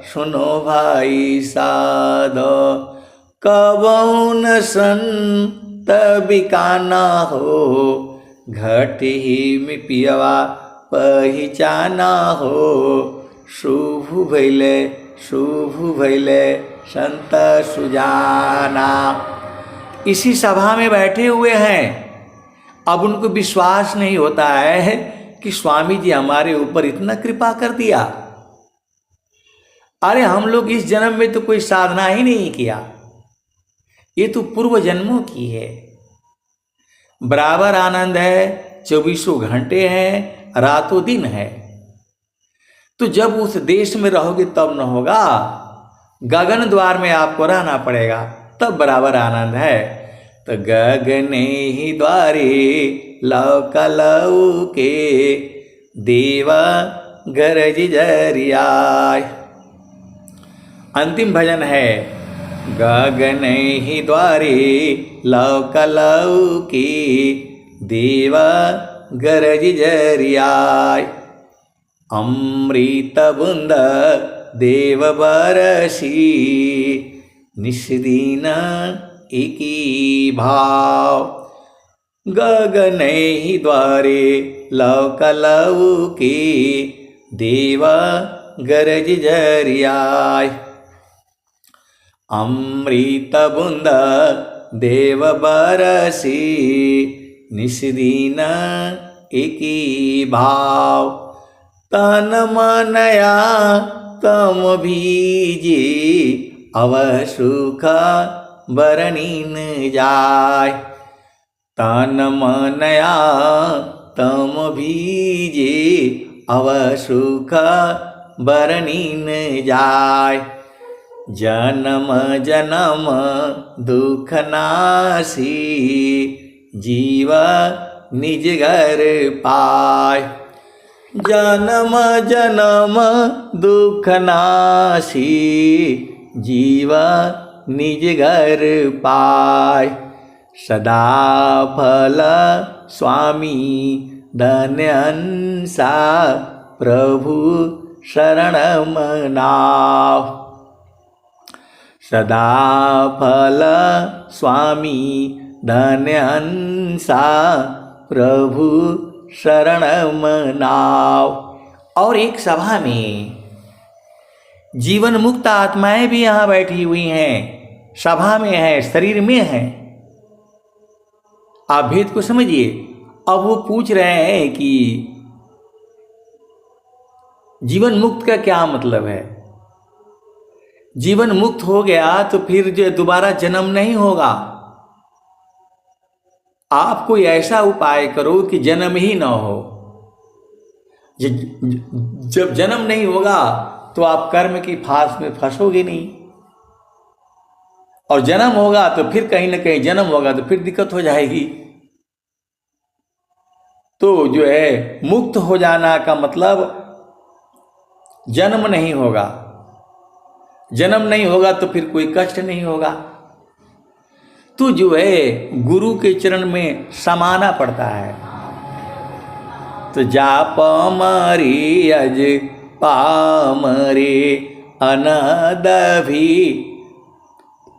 सुनो भाई साधो, कबहुन संत तभी काना हो, घट ही में पियवा पहिचाना हो। शुभ भैले संत सुजाना। इसी सभा में बैठे हुए हैं, अब उनको विश्वास नहीं होता है कि स्वामी जी हमारे ऊपर इतना कृपा कर दिया। अरे हम लोग इस जन्म में तो कोई साधना ही नहीं किया, ये तो पूर्व जन्मों की है। बराबर आनंद है, 24 घंटे हैं, रातों दिन है। तो जब उस देश में रहोगे तब न होगा, गगन द्वार में आपको रहना पड़ेगा, तब बराबर आनंद है। तो गगने ही द्वारे लौ के देवा गरज जरियाय। अंतिम भजन है, गगन ही द्वारे लौ के देवा गरज जरियाय। अमृत बुंद देव बरसी निस्दीन एकी भाव। गगन ही द्वारे लौ के देवा गरज जरियाय। अमृत बुंद देव बरसी निस्दीन एकी भाव। तन मनया तम भीजे अव सुख बरनीन जाय। तन मनया तम भीजे अव सुख बरनीन जाय। जन्म जन्म दुख नासी जीव निज घर पाय। जन्म जन्म दुख नासी जीव निज घर पाय। सदा फल स्वामी धन्यंसा प्रभु शरण मनाव। सदा फल स्वामी धन्यंसा प्रभु शरण मनाव। और एक सभा में जीवन मुक्त आत्माएं भी यहां बैठी हुई हैं, सभा में है, शरीर में है। आप भेद को समझिए। अब वो पूछ रहे हैं कि जीवन मुक्त का क्या मतलब है। जीवन मुक्त हो गया तो फिर जो दोबारा जन्म नहीं होगा। आप कोई ऐसा उपाय करो कि जन्म ही ना हो। जब जन्म नहीं होगा तो आप कर्म की फांस में फंसोगे नहीं, और जन्म होगा तो फिर कहीं ना कहीं जन्म होगा तो फिर दिक्कत हो जाएगी। तो जो है मुक्त हो जाना का मतलब जन्म नहीं होगा। जन्म नहीं होगा तो फिर कोई कष्ट नहीं होगा। तो जो है गुरु के चरण में समाना पड़ता है। तो जाप मरी अज पामरे अनदभी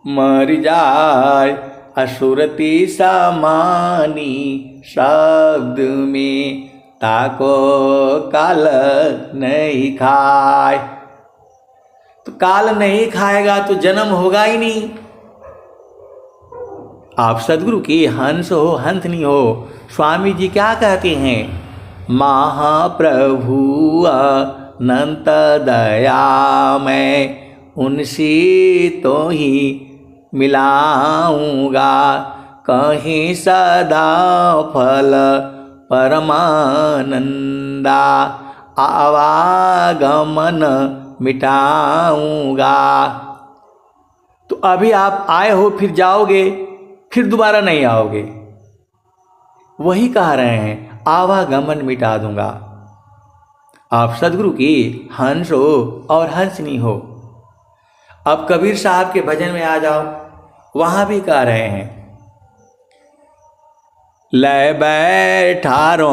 मर जाय। असुरति समानी शब्द में ताको काल नहीं खाए। तो काल नहीं खाएगा तो जन्म होगा ही नहीं। आप सदगुरु के हंस हो, हंसनी हो। स्वामी जी क्या कहते हैं, महाप्रभु अनंत दया मैं उनसे तो ही मिलाऊंगा। कहीं सदा फल परमानंदा आवागमन मिटाऊंगा। तो अभी आप आए हो फिर जाओगे, फिर दोबारा नहीं आओगे। वही कह रहे हैं आवागमन मिटा दूंगा। आप सदगुरु की हंस हो और हंसनी हो। अब कबीर साहब के भजन में आ जाओ, वहां भी कह रहे हैं लय बैठारो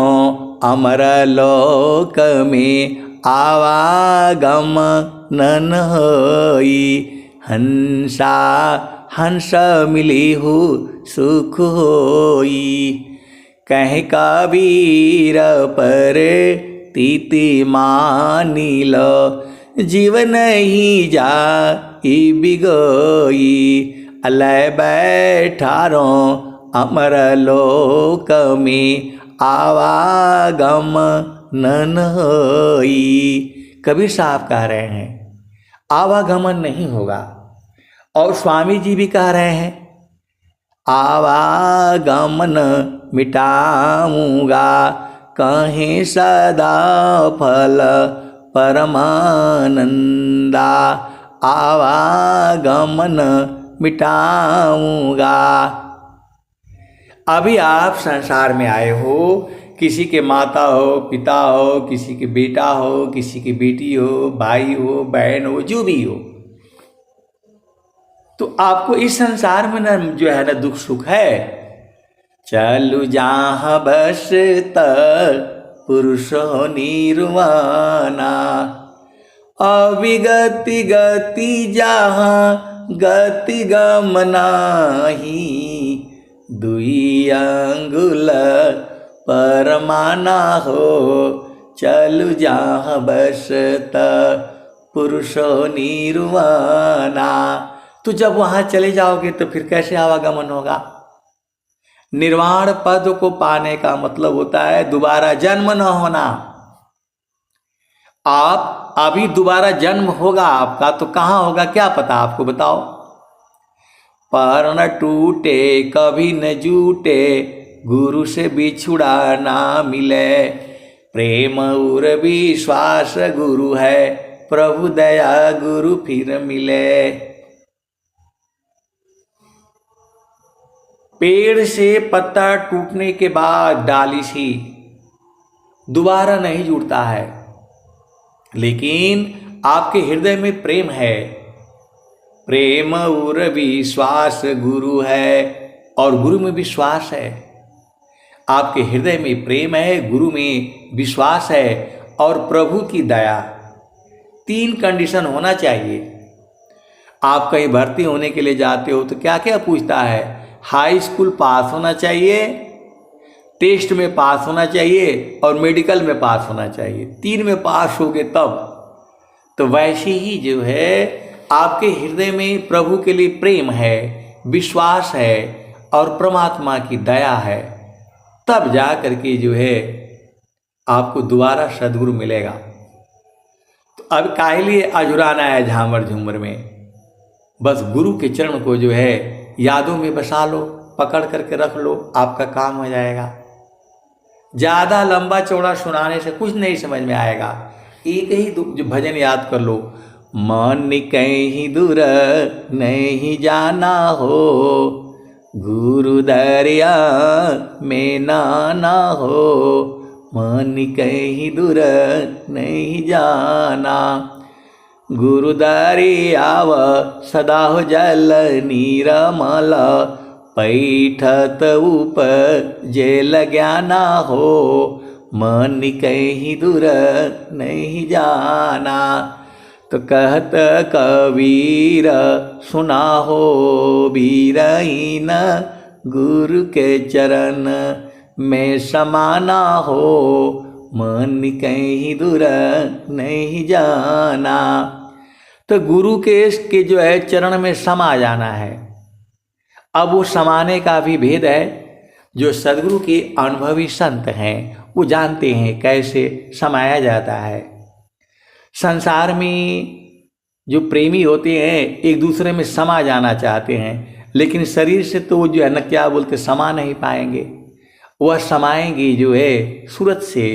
अमर लोक में आवागमन होई। हंसा हंस मिली हो सुख होई। कह कबीर पर तीति मानी लो, जीवन ही जा बिगोई। अलय बैठारो अमर लोक में, आवागम नन होई। कबीर साहब कह रहे हैं आवागमन नहीं होगा, और स्वामी जी भी कह रहे हैं आवागमन मिटाऊंगा, कहीं सदा फल परमानंदा। आवागमन मिटाऊंगा। अभी आप संसार में आए हो, किसी के माता हो, पिता हो, किसी के बेटा हो, किसी की बेटी हो, भाई हो, बहन हो, जो भी हो, तो आपको इस संसार में न जो है न दुख सुख है। चलु जहाँ बस पुरुषो निर्वाणा, अविगति गति जहाँ गति गमनाही। दुई अंगुल परमाना हो, चलु जहाँ बस पुरुषो निर्वाणा। तो जब वहाँ चले जाओगे तो फिर कैसे आवागमन होगा। निर्वाण पद को पाने का मतलब होता है दोबारा जन्म न होना। आप अभी दोबारा जन्म होगा आपका, तो कहाँ होगा क्या पता आपको, बताओ। पर न टूटे कभी न जूटे, गुरु से बिछुड़ा ना मिले। प्रेम और विश्वास गुरु है, प्रभु दया गुरु फिर मिले। पेड़ से पत्ता टूटने के बाद डाली सी दोबारा नहीं जुड़ता है, लेकिन आपके हृदय में प्रेम है। प्रेम और विश्वास गुरु है, और गुरु में विश्वास है। आपके हृदय में प्रेम है, गुरु में विश्वास है, और प्रभु की दया। 3 कंडीशन होना चाहिए। आप कहीं भर्ती होने के लिए जाते हो तो क्या क्या पूछता है, हाई स्कूल पास होना चाहिए, टेस्ट में पास होना चाहिए, और मेडिकल में पास होना चाहिए। 3 में पास होगे तब। तो वैसे ही जो है आपके हृदय में प्रभु के लिए प्रेम है, विश्वास है, और परमात्मा की दया है, तब जा करके जो है आपको दोबारा सद्गुरु मिलेगा। तो अब काहे लिए अझुराना है झामर झूमर में। बस गुरु के चरण को जो है यादों में बसा लो, पकड़ करके रख लो, आपका काम हो जाएगा। ज़्यादा लंबा चौड़ा सुनाने से कुछ नहीं समझ में आएगा। एक ही जो भजन याद कर लो, मन कहीं दूर नहीं जाना हो, गुरु दरिया में नाना हो। मन कहीं दूर नहीं जाना, गुरु दरियाव सदा हो जल नीरमल। पैठत ऊपर जेल ज्ञाना हो, मन कहीं दूर नहीं जाना। तो कहत कबीर सुना हो बीरहीन, गुरु के चरण में समाना हो, मन कहीं दूर नहीं जाना। तो गुरु के जो है चरण में समा जाना है। अब वो समाने का भी भेद है। जो सद्गुरु के अनुभवी संत हैं वो जानते हैं कैसे समाया जाता है। संसार में जो प्रेमी होते हैं एक दूसरे में समा जाना चाहते हैं, लेकिन शरीर से तो जो है न क्या बोलते समा नहीं पाएंगे। वह समाएंगे जो है सूरत से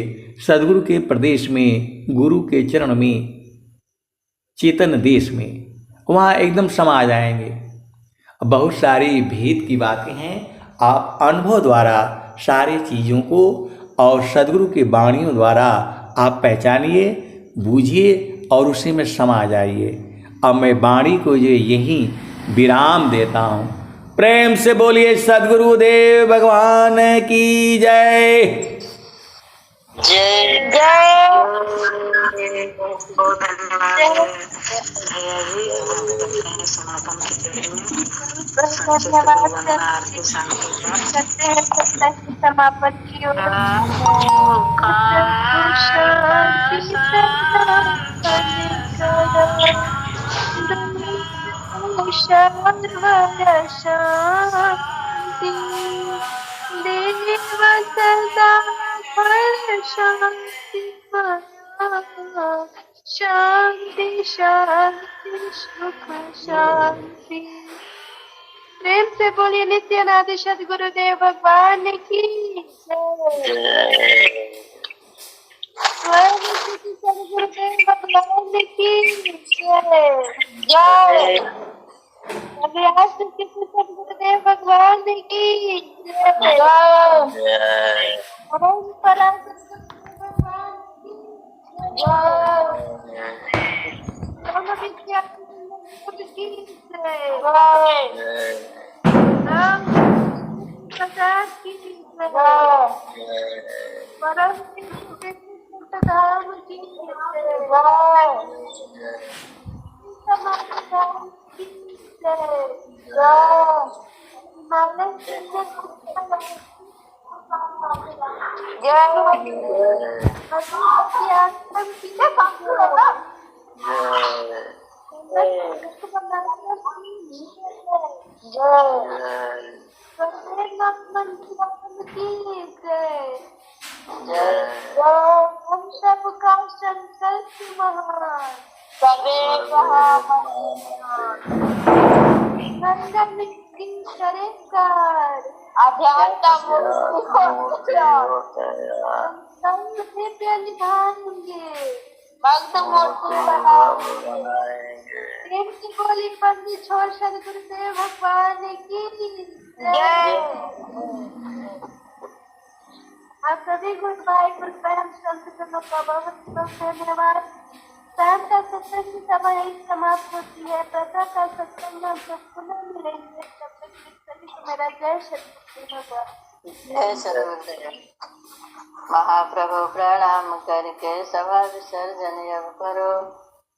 सद्गुरु के प्रदेश में, गुरु के चरण में, चेतन देश में, वहाँ एकदम समा जाएंगे। बहुत सारी भेद की बातें हैं। आप अनुभव द्वारा सारी चीज़ों को और सद्गुरु की वाणियों द्वारा आप पहचानिए, बूझिए और उसी में समा जाइए। अब मैं वाणी को जो यहीं विराम देता हूँ। प्रेम से बोलिए सद्गुरुदेव भगवान की जय। जय जय। समापन की धन्यवाद करते हैं सत्संग की समापन की ओर। शांति सर्वर शांति देव सदा पर शांति शांति शांति सुख शांति। प्रेम से बोलिए नित्यानंद सद्गुरुदेव भगवान की जय। सद्गुरुदेव भगवान की जय। अभ्यास सद्गुरुदेव भगवान की जय। परंपरा भगवान की जय। की जय। राम प्रसाद की जय। परम धाम की जय। समाधान की जय। हम सबका संकल्प महान संगम की करेकार अध्यात्म दिव्य निभाएंगे भक्त मूर्ति बनाएंगे। प्रेम की बोली पंडित छोड़ सद्गुरुदेव भगवान की जय। आप सभी गुरु भाई गुरु बहन संतों का बहुत बहुत धन्यवाद। शाम का सत्संग की सभा यही समाप्त होती है। प्रातः का सत्संग में जब पुनः मिलेंगे तब तक सभी को मेरा जय सद्गुरुदेव भगवान। जय सद्गुरुदेव। महाप्रभु प्रणाम करके सभा विसर्जन अब करो।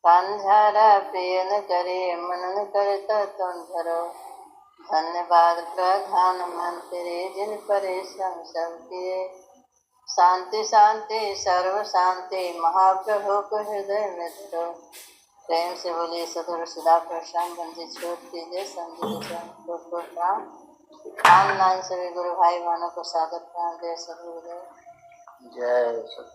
कंझारा प्रिय न करे मनन करे तो तुम धरो। धन्यवाद प्रधानमंत्री जिन परिश्रम सब किए। शांति शांति सर्व शांति महाप्रभु को हृदय में धरो। प्रेम से बोलिए सदगुरु सदा प्रश्राम बंदी छोट कीजिए संजीव को प्रणाम। ऑनलाइन सभी गुरु भाई बहनों को सादर प्रणाम। जय सद्गुरुदेव। जय सद्गुरुदेव।